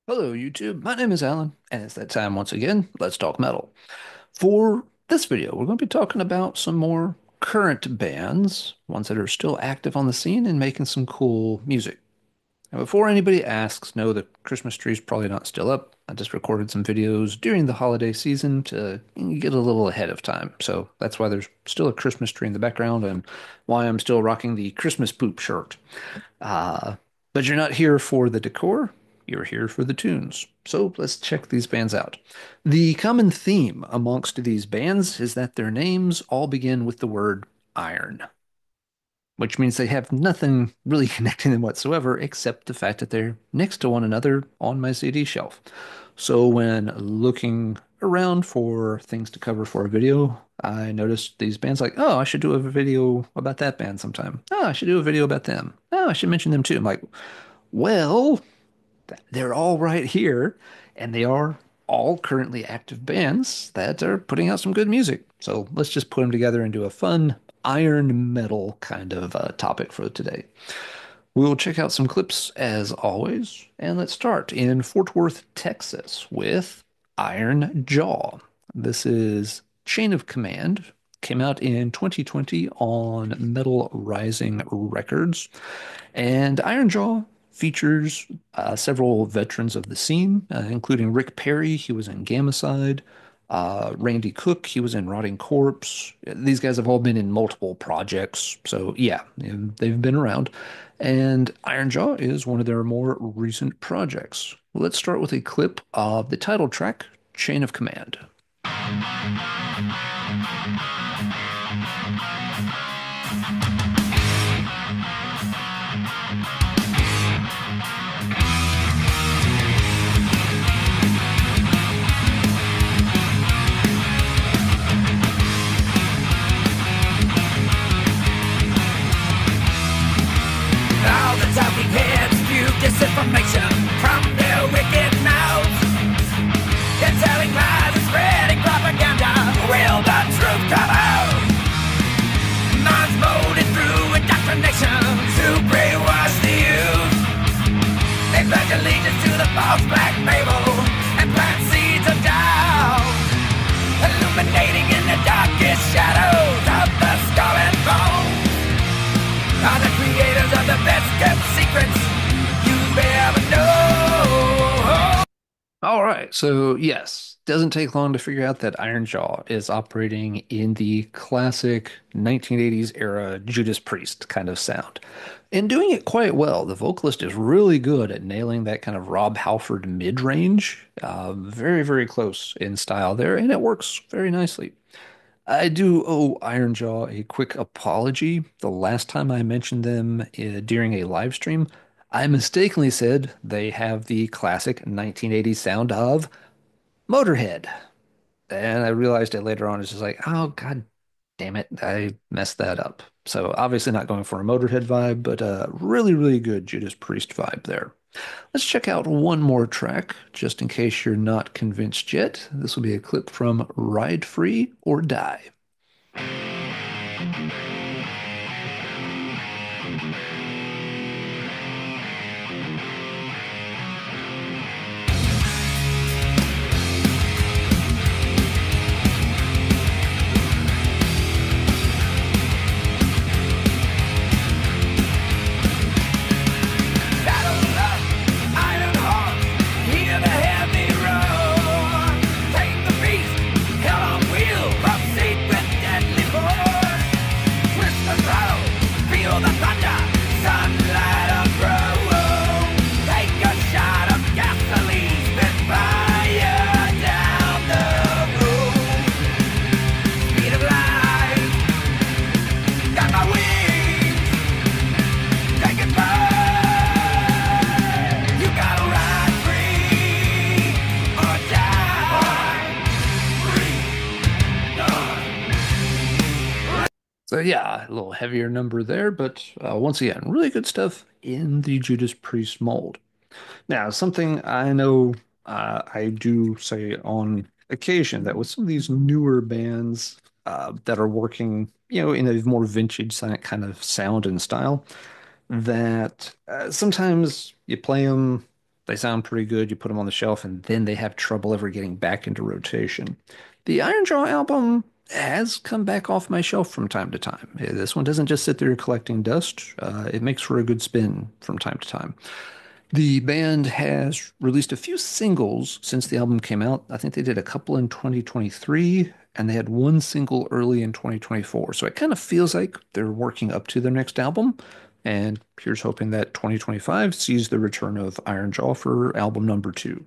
Hello, YouTube. My name is Alan, and it's that time once again. Let's talk metal. For this video, we're going to be talking about some more current bands, ones that are still active on the scene and making some cool music. Now, before anybody asks, no, the Christmas tree's probably not still up. I just recorded some videos during the holiday season to get a little ahead of time. So that's why there's still a Christmas tree in the background and why I'm still rocking the Christmas poop shirt. Uh, but you're not here for the decor, you're here for the tunes. So let's check these bands out. The common theme amongst these bands is that their names all begin with the word iron, which means they have nothing really connecting them whatsoever except the fact that they're next to one another on my CD shelf. So when looking around for things to cover for a video, I noticed these bands like, oh, I should do a video about that band sometime. Oh, I should do a video about them. Oh, I should mention them too. I'm like, well, they're all right here, and they are all currently active bands that are putting out some good music. So let's just put them together and do a fun iron metal kind of topic for today. We'll check out some clips as always, and let's start in Fort Worth, Texas with Iron Jaw. This is Chain of Command. Came out in 2020 on Metal Rising Records. And Iron Jaw features several veterans of the scene, including Rick Perry, he was in Gamicide, Randy Cook, he was in Rotting Corpse. These guys have all been in multiple projects, so yeah, they've been around. And Iron Jaw is one of their more recent projects. Let's start with a clip of the title track, Chain of Command. All the talking heads spew disinformation from their wicked mouths. They're telling lies and spreading propaganda. Will the truth come out? Minds molded through indoctrination to brainwash the youth. They pledge allegiance to the false black label and plant seeds of doubt, illuminating in the darkest shadows of the skull and bone. Are the creators of the best kept secrets you've ever known. All right, so yes, doesn't take long to figure out that Iron Jaw is operating in the classic 1980s era Judas Priest kind of sound. And doing it quite well. The vocalist is really good at nailing that kind of Rob Halford mid-range. Very, very close in style there, and it works very nicely. I do owe Iron Jaw a quick apology. The last time I mentioned them during a live stream, I mistakenly said they have the classic 1980s sound of Motorhead. And I realized it later on. It's just like, oh, God damn it. I messed that up. So obviously not going for a Motorhead vibe, but a really, really good Judas Priest vibe there. Let's check out one more track, just in case you're not convinced yet. This will be a clip from Ride Free or Die. Saddle up, iron horse, hear the heavy roar. Tame the beast, hell on wheels, proceed with deadly force. Twist the throttle, feel the thunder, sunlight aglow. Take a shot of gasoline, spit fire down the road. Speed of light, got my wings, take it far. You gotta ride free or die. Free or So yeah, a little heavier number there, but once again, really good stuff in the Judas Priest mold. Now, something I know I do say on occasion that with some of these newer bands that are working, in a more vintage kind of sound and style, that sometimes you play them, They sound pretty good. You put them on the shelf, and then they have trouble ever getting back into rotation. The Iron Jaw album has come back off my shelf from time to time. This one doesn't just sit there collecting dust. It makes for a good spin from time to time. The band has released a few singles since the album came out. I think they did a couple in 2023, and they had one single early in 2024. So it kind of feels like they're working up to their next album. And here's hoping that 2025 sees the return of Iron Jaw for album number two.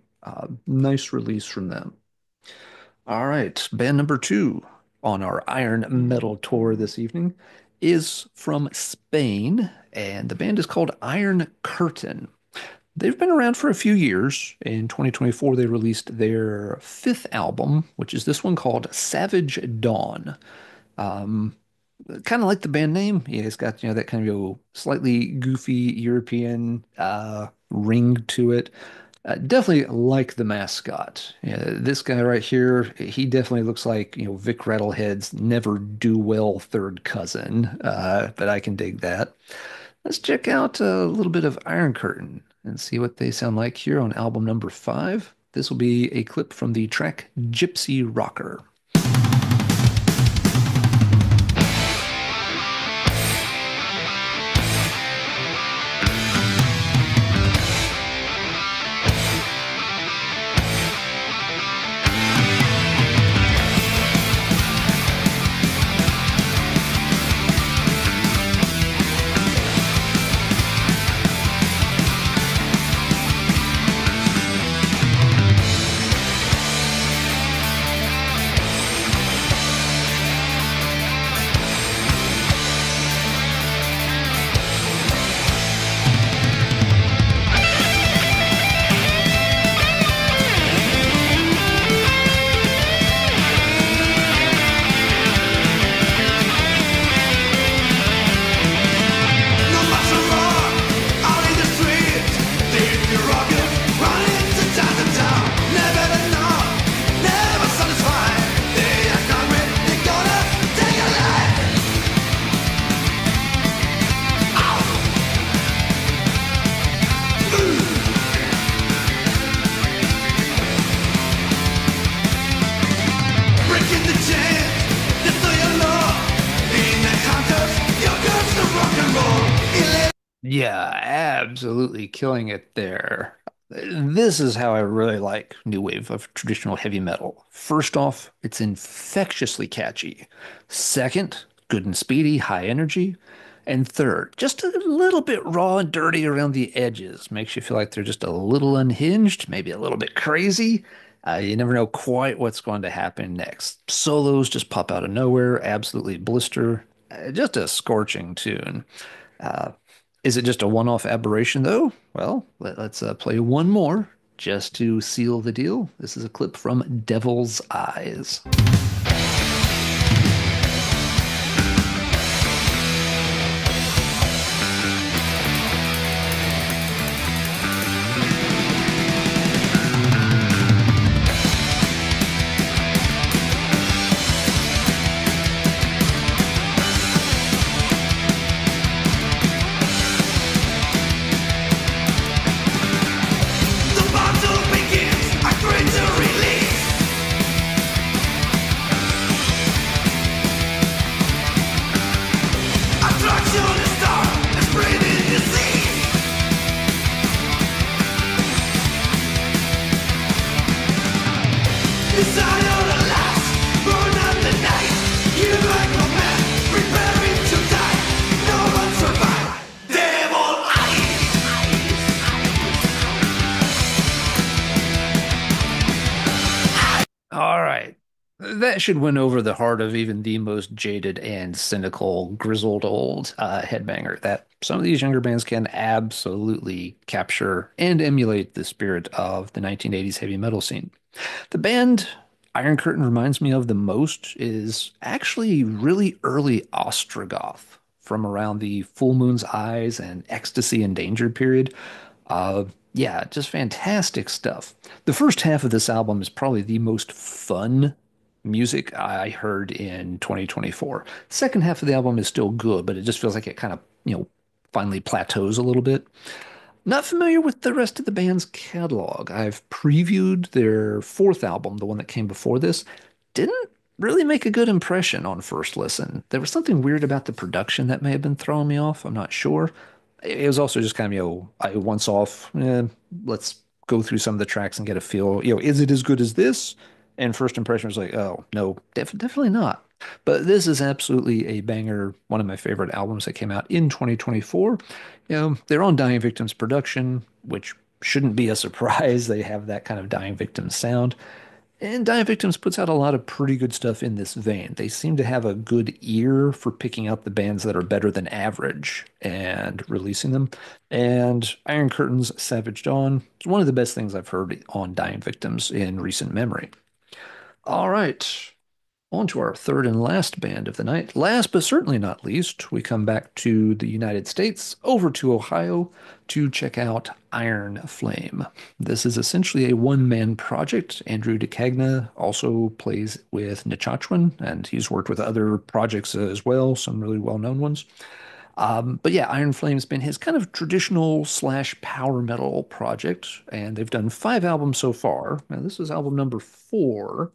Nice release from them. All right, band number two on our Iron Metal tour this evening is from Spain, and the band is called Iron Curtain. They've been around for a few years. In 2024, they released their fifth album, which is this one called Savage Dawn. Um, Kind of like the band name. Yeah, it's got, that kind of slightly goofy European ring to it. Definitely like the mascot. Yeah, this guy right here, he definitely looks like, Vic Rattlehead's never do well third cousin. But I can dig that. Let's check out a little bit of Iron Curtain and see what they sound like here on album number five. This will be a clip from the track Gypsy Rocker. Yeah, absolutely killing it there. This is how I really like new wave of traditional heavy metal. First off, it's infectiously catchy. Second, good and speedy, high energy. And third, just a little bit raw and dirty around the edges. Makes you feel like they're just a little unhinged, maybe a little bit crazy. You never know quite what's going to happen next. Solos just pop out of nowhere, absolutely blister. Just a scorching tune. Uh, is it just a one-off aberration, though? Well, let's play one more just to seal the deal. This is a clip from Devil's Eyes. All right. That should win over the heart of even the most jaded and cynical, grizzled old headbanger. That some of these younger bands can absolutely capture and emulate the spirit of the 1980s heavy metal scene. The band Iron Curtain reminds me of the most is actually really early Ostrogoth from around the Full Moon's Eyes and Ecstasy Endangered period. Yeah, just fantastic stuff. The first half of this album is probably the most fun music I heard in 2024. Second half of the album is still good, but it just feels like it kind of, finally plateaus a little bit. Not familiar with the rest of the band's catalog. I've previewed their fourth album, the one that came before this. Didn't really make a good impression on first listen. There was something weird about the production that may have been throwing me off. I'm not sure. It was also just kind of, I once off, let's go through some of the tracks and get a feel. Is it as good as this? And first impression was like, oh, no, definitely not. But this is absolutely a banger, one of my favorite albums that came out in 2024. They're on Dying Victims production, which shouldn't be a surprise. They have that kind of Dying Victims sound. And Dying Victims puts out a lot of pretty good stuff in this vein. They seem to have a good ear for picking out the bands that are better than average and releasing them. And Iron Curtain's Savage Dawn is one of the best things I've heard on Dying Victims in recent memory. All right. On to our third and last band of the night. Last but certainly not least, we come back to the United States, over to Ohio, to check out Iron Flame. This is essentially a one-man project. Andrew DeCagna also plays with Nichachwan, and he's worked with other projects as well, some really well-known ones. But yeah, Iron Flame's been his kind of traditional slash power metal project, and they've done 5 albums so far. Now, this is album number 4.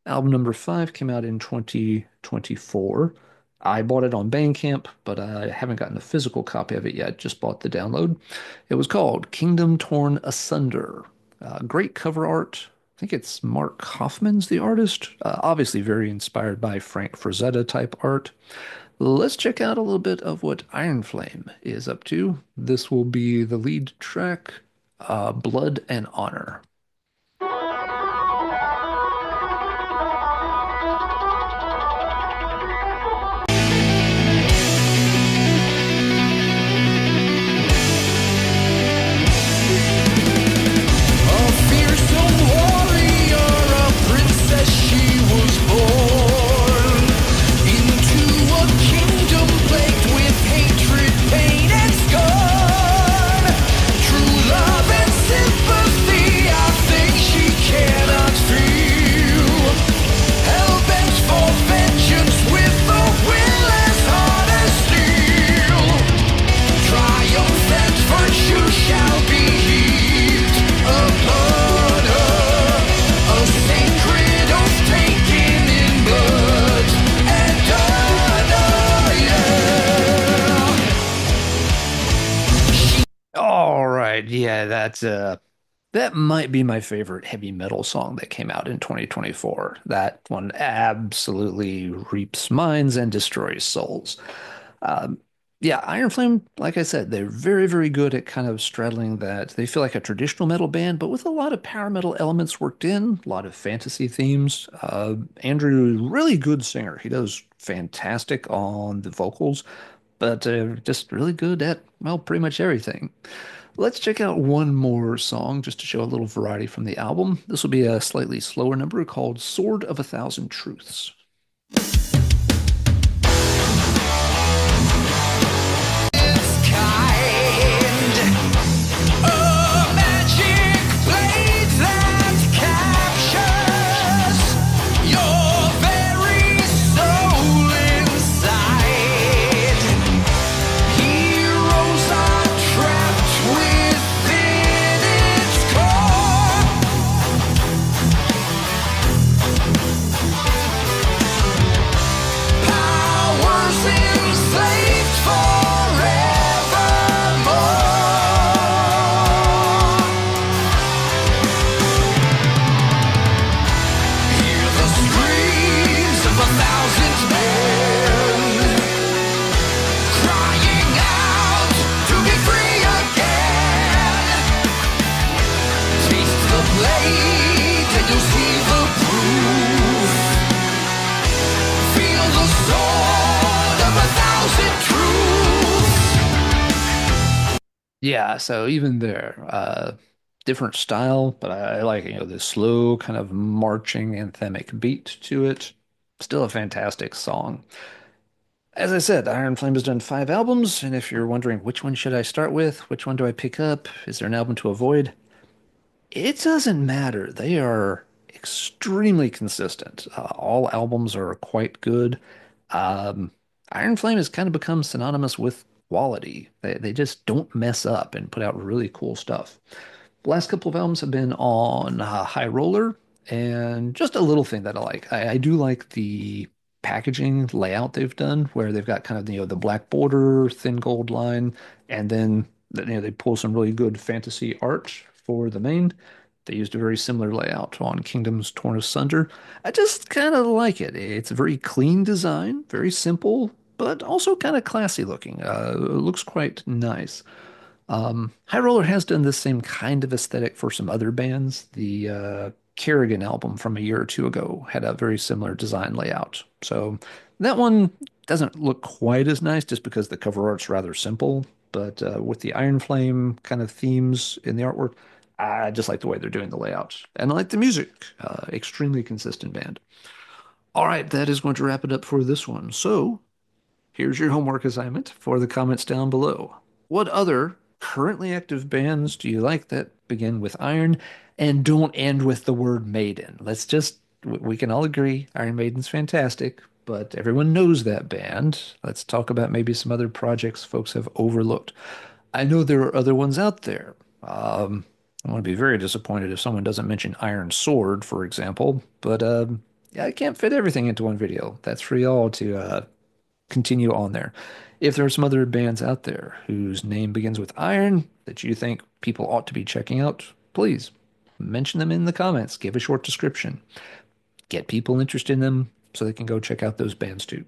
Album number 5 came out in 2024. I bought it on Bandcamp, but I haven't gotten a physical copy of it yet. Just bought the download. It was called Kingdom Torn Asunder. Great cover art. I think it's Mark Hoffman's the artist. Obviously, very inspired by Frank Frazetta type art. Let's check out a little bit of what Iron Flame is up to. This will be the lead track, Blood and Honor. A fearsome warrior, a princess, she was born into a kingdom plagued with hatred, pain, and scorn. True love and sympathy are things she cannot feel. Hell-bent for vengeance with a will as hard as steel. Triumphant virtue shall be heaped upon her, a sacred oath taken in blood and honor, yeah. All right, yeah, that might be my favorite heavy metal song that came out in 2024. That one absolutely reaps minds and destroys souls. Um, yeah, Iron Flame, like I said, they're very, very good at kind of straddling that. They feel like a traditional metal band, but with a lot of power metal elements worked in, a lot of fantasy themes. Andrew, really good singer. He does fantastic on the vocals, but just really good at, well, pretty much everything. Let's check out one more song just to show a little variety from the album. This will be a slightly slower number called Sword of a Thousand Truths. It's kind, a magic blade that captures your very soul inside. Heroes are trapped within its core. Powers enslaved forevermore. Hear the screams of 1,000 men, crying out to be free again. Taste the blade and you'll see the proof. Feel the sword of 1,000 truths. Yeah, so even there, different style, but I like, the slow kind of marching anthemic beat to it. Still a fantastic song. As I said, Iron Flame has done 5 albums, and if you're wondering which one should I start with, which one do I pick up, is there an album to avoid? It doesn't matter. They are extremely consistent. All albums are quite good. Um, Iron Flame has kind of become synonymous with quality. They just don't mess up and put out really cool stuff. The last couple of albums have been on High Roller, and just a little thing that I like. I do like the packaging layout they've done, where they've got kind of the black border, thin gold line, and then they pull some really good fantasy art for the main. They used a very similar layout on Kingdoms Torn Asunder. I just kind of like it. It's a very clean design, very simple, but also kind of classy looking. It looks quite nice. High Roller has done this same kind of aesthetic for some other bands. The Kerrigan album from a year or two ago had a very similar design layout. So that one doesn't look quite as nice just because the cover art's rather simple. But with the Iron Flame kind of themes in the artwork, I just like the way they're doing the layout. And I like the music. Extremely consistent band. All right, that is going to wrap it up for this one. So here's your homework assignment for the comments down below. What other currently active bands do you like that begin with Iron and don't end with the word Maiden? We can all agree Iron Maiden's fantastic, but everyone knows that band. Let's talk about maybe some other projects folks have overlooked. I know there are other ones out there. I want to be very disappointed if someone doesn't mention Iron Sword, for example, but yeah, I can't fit everything into one video. That's for y'all to continue on there. If there are some other bands out there whose name begins with Iron that you think people ought to be checking out, please mention them in the comments. Give a short description. Get people interested in them so they can go check out those bands too.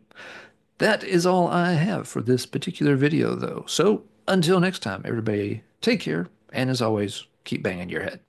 That is all I have for this particular video, though. So until next time, everybody, take care, and as always, keep banging your head.